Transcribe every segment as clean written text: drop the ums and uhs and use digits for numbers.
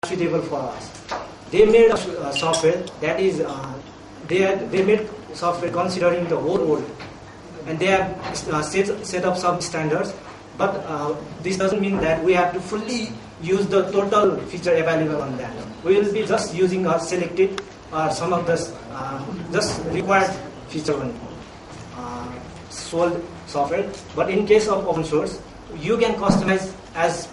suitable for us. They made a software that is they made software considering the whole world, and they have set up some standards. But this doesn't mean that we have to fully use the total feature available on that. We will be just using our selected or some of the just required feature only. Sold software, but in case of open source, you can customize as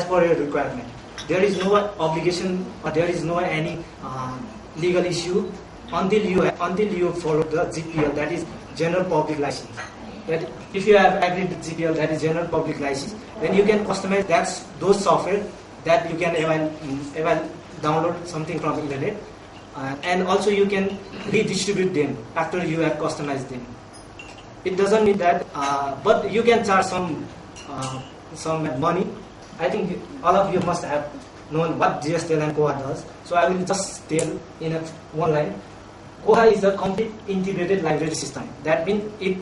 per your requirement. There is no obligation or there is no any legal issue until you follow the GPL, that is general public license. That if you have agreed with GPL, that is general public license, then you can customize those software that you can even download something from internet. And also you can redistribute them after you have customized them. It doesn't mean that, but you can charge some money. I think all of you must have known what GSTL and Koha does. So I will just tell in one line. Koha is a complete integrated library system. That means it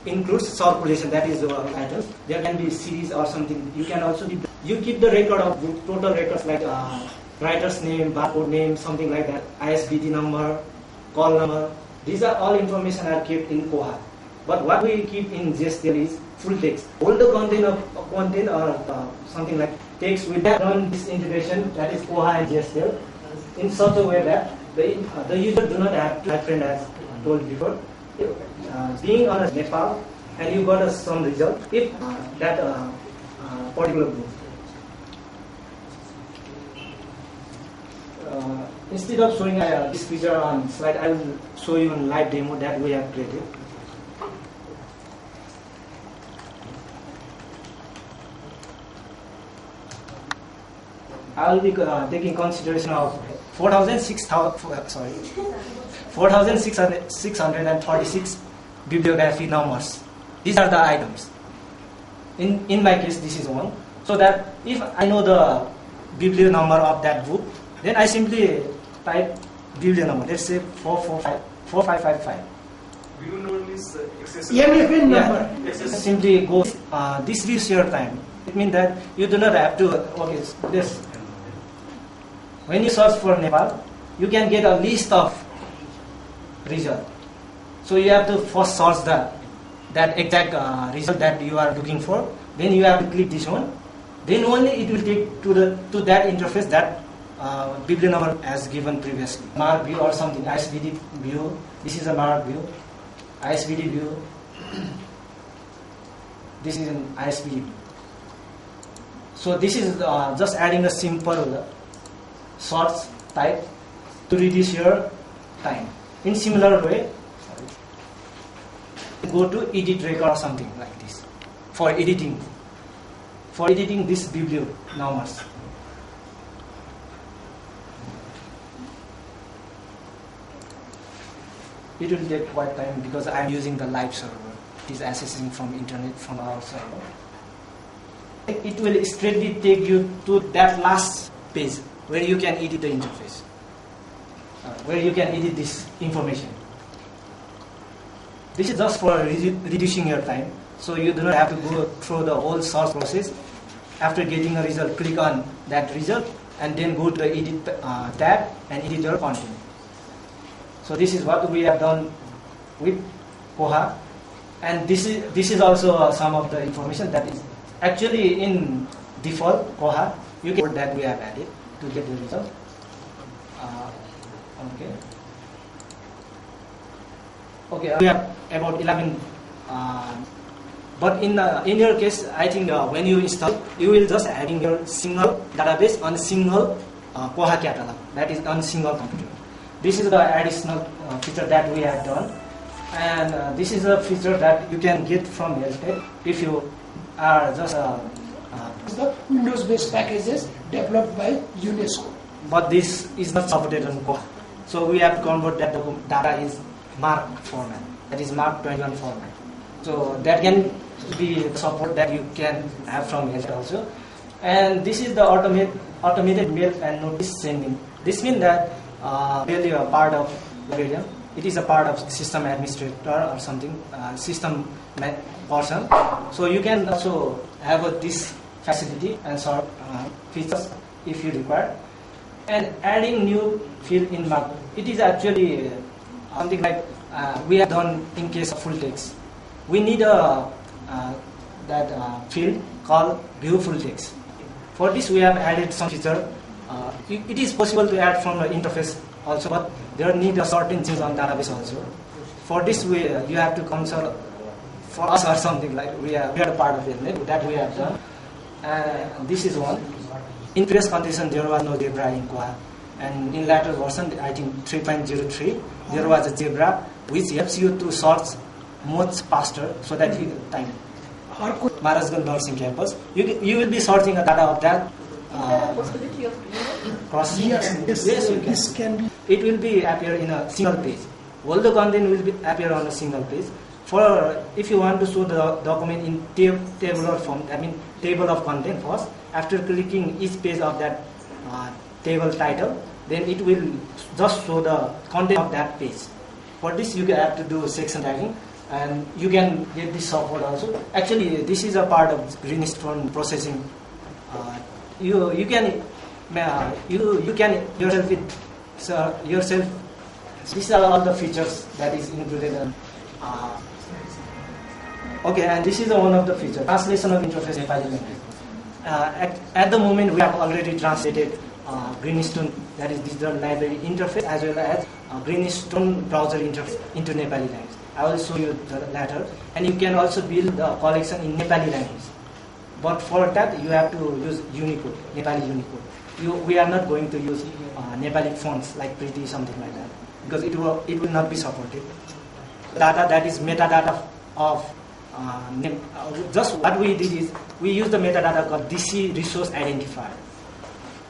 includes circulation, that is items. There can be series or something. You can also keep the record of total records like writer's name, barcode name, something like that, ISBN number, call number. These are all information are kept in Koha. But what we keep in GSTL is full text. All the content or something like text, we have done this integration, that is Koha and GSTL, in such a way that the user do not have to have friend as told before. Being on a Nepal and you got some result, if that particular group. Instead of showing this feature on slide, I will show you a live demo that we have created. I will be taking consideration of 4,636 bibliography numbers. These are the items. In my case, this is one. So that if I know the biblio number of that book, then I simply type biblio number. Let's say 4555. View number is accessible. EMFN number. Simply go. This gives your time. It means that you do not have to. Okay, this. When you search for Nepal, you can get a list of results. So you have to first search that exact result that you are looking for. Then you have to click this one. Then only it will take to that interface that biblio number as given previously. Mark view or something, ISBD view. This is a mark view. ISBD view. This is an ISBD view. So this is just adding a simple search type to reduce your time. In similar way, go to edit record or something like this for editing. For editing this biblio numbers. It will take quite time because I am using the live server. It is accessing from internet from our server. It will straightly take you to that last page where you can edit the interface, where you can edit this information. This is just for reducing your time, so you do not have to go through the whole search process. After getting a result, click on that result and then go to the edit tab and edit your content. So this is what we have done with Koha, and this is also some of the information that is actually in default Koha. You can that we have added to get the result. Okay, we have about 11. But in your case, I think when you install, you will just having your single database on single Koha catalog. That is on single computer. This is the additional feature that we have done, and this is a feature that you can get from Healthcare if you are just the Windows-based packages developed by UNESCO. But this is not supported on Koha, so we have to convert that data is MARC format. That is MARC 21 format. So that can be support that you can have from Healthcare also. And this is the automated mail and notice sending. This means that really a part of librarian. It is a part of system administrator or something, system person. So you can also have this facility and sort features if you require. And adding new field in markup, it is actually something like we have done in case of full text. We need a field called view full text. For this, we have added some feature. It is possible to add from the interface also, but there need a certain change on database also. For this, you have to consult for us or something like we are a part of it that we have done. This is one. In previous condition, there was no Zebra in Koha, and in later version, I think 3.03, there was a Zebra which helps you to search much faster so that you time. Maharajganj Nursing Campus, you will be searching a data of that. Possibility of Processing. Yes, you can. this can be. It will be appear in a single page. All the content will be appear on a single page. For if you want to show the document in tabular form, I mean table of content first. After clicking each page of that table title, then it will just show the content of that page. For this, you have to do section tagging, and you can get this support also. Actually, this is a part of Greenstone processing. You can yourself. These are all the features that is included in. Okay, and this is one of the features, translation of interface Nepali language. At the moment, we have already translated Greenstone, that is digital library interface, as well as Greenstone browser interface into Nepali language. I will show you the latter, and you can also build the collection in Nepali language. But for that, you have to use Unicode, Nepali Unicode. We are not going to use Nepali fonts like Pretty, something like that, because it will not be supported. Data, that is metadata of just what we did is we use the metadata called DC resource identifier.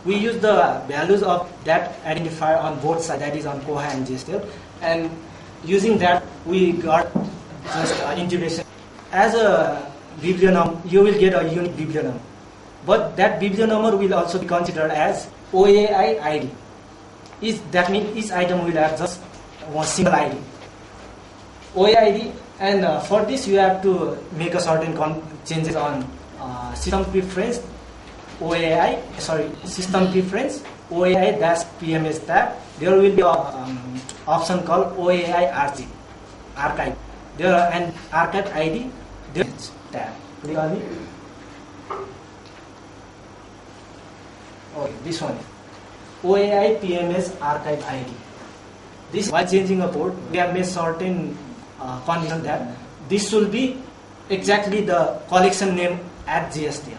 We use the values of that identifier on both sides, that is on Koha and GSTL, and using that we got just integration. As a biblionumber, you will get a unique biblionumber, but that biblionumber will also be considered as OAI ID. That means each item will have just one single ID. OAI ID. And for this, you have to make a certain changes on system preference, system preference, OAI-PMS tab. There will be an option called OAI archive. There and archive ID, there is tab. Click on it. Okay, this one. OAI PMS archive ID. This, while changing a port, we have made certain condition that this should be exactly the collection name at GSTL.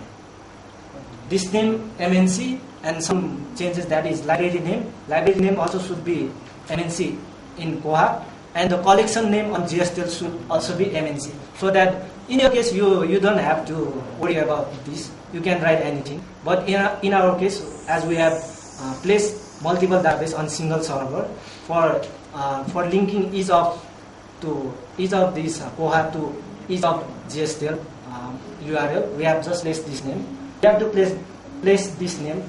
This name MNC, and some changes, that is library name. Library name also should be MNC in Koha, and the collection name on GSTL should also be MNC. So that in your case, you don't have to worry about this. You can write anything. But in our case, as we have placed multiple databases on single server for linking each of these Koha to each of GSTL URL, we have just placed this name. We have to place this name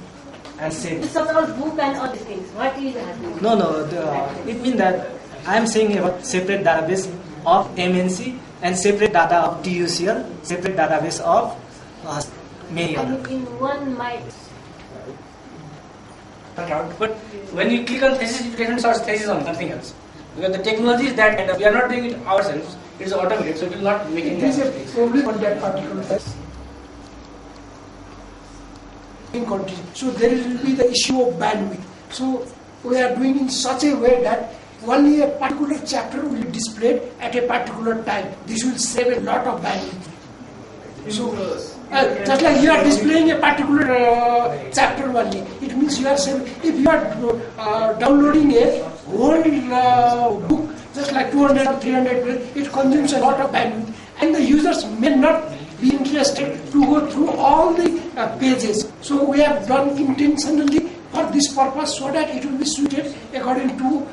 and save. So about book and all these things, what is happening? No. It means that I am saying about separate database of MNC and separate data of TUCL, separate database of many other. In one might. But when you click on thesis, it doesn't search thesis on something else. Because the technology is that kind of, we are not doing it ourselves, it is automated, so it will not make any It is a mistakes. problem on that particular test. In country. So there will be the issue of bandwidth. So we are doing in such a way that only a particular chapter will be displayed at a particular time. This will save a lot of bandwidth. So just like you are displaying a particular chapter only, it means you are saving. If you are downloading a whole book, just like 200 or 300 pages, it consumes a lot of bandwidth, and the users may not be interested to go through all the pages. So we have done intentionally for this purpose, so that it will be suited according to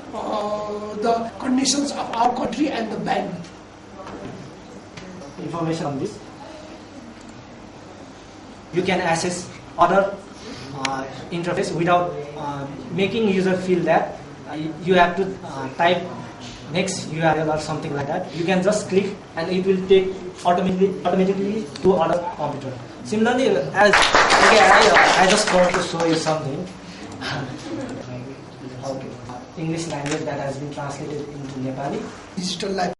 the conditions of our country and the bandwidth. Information on this. You can access other interface without making user feel that you have to type next URL or something like that. You can just click and it will take automatically to other computer. Similarly, as I just want to show you something. Okay. English language that has been translated into Nepali. Digital life.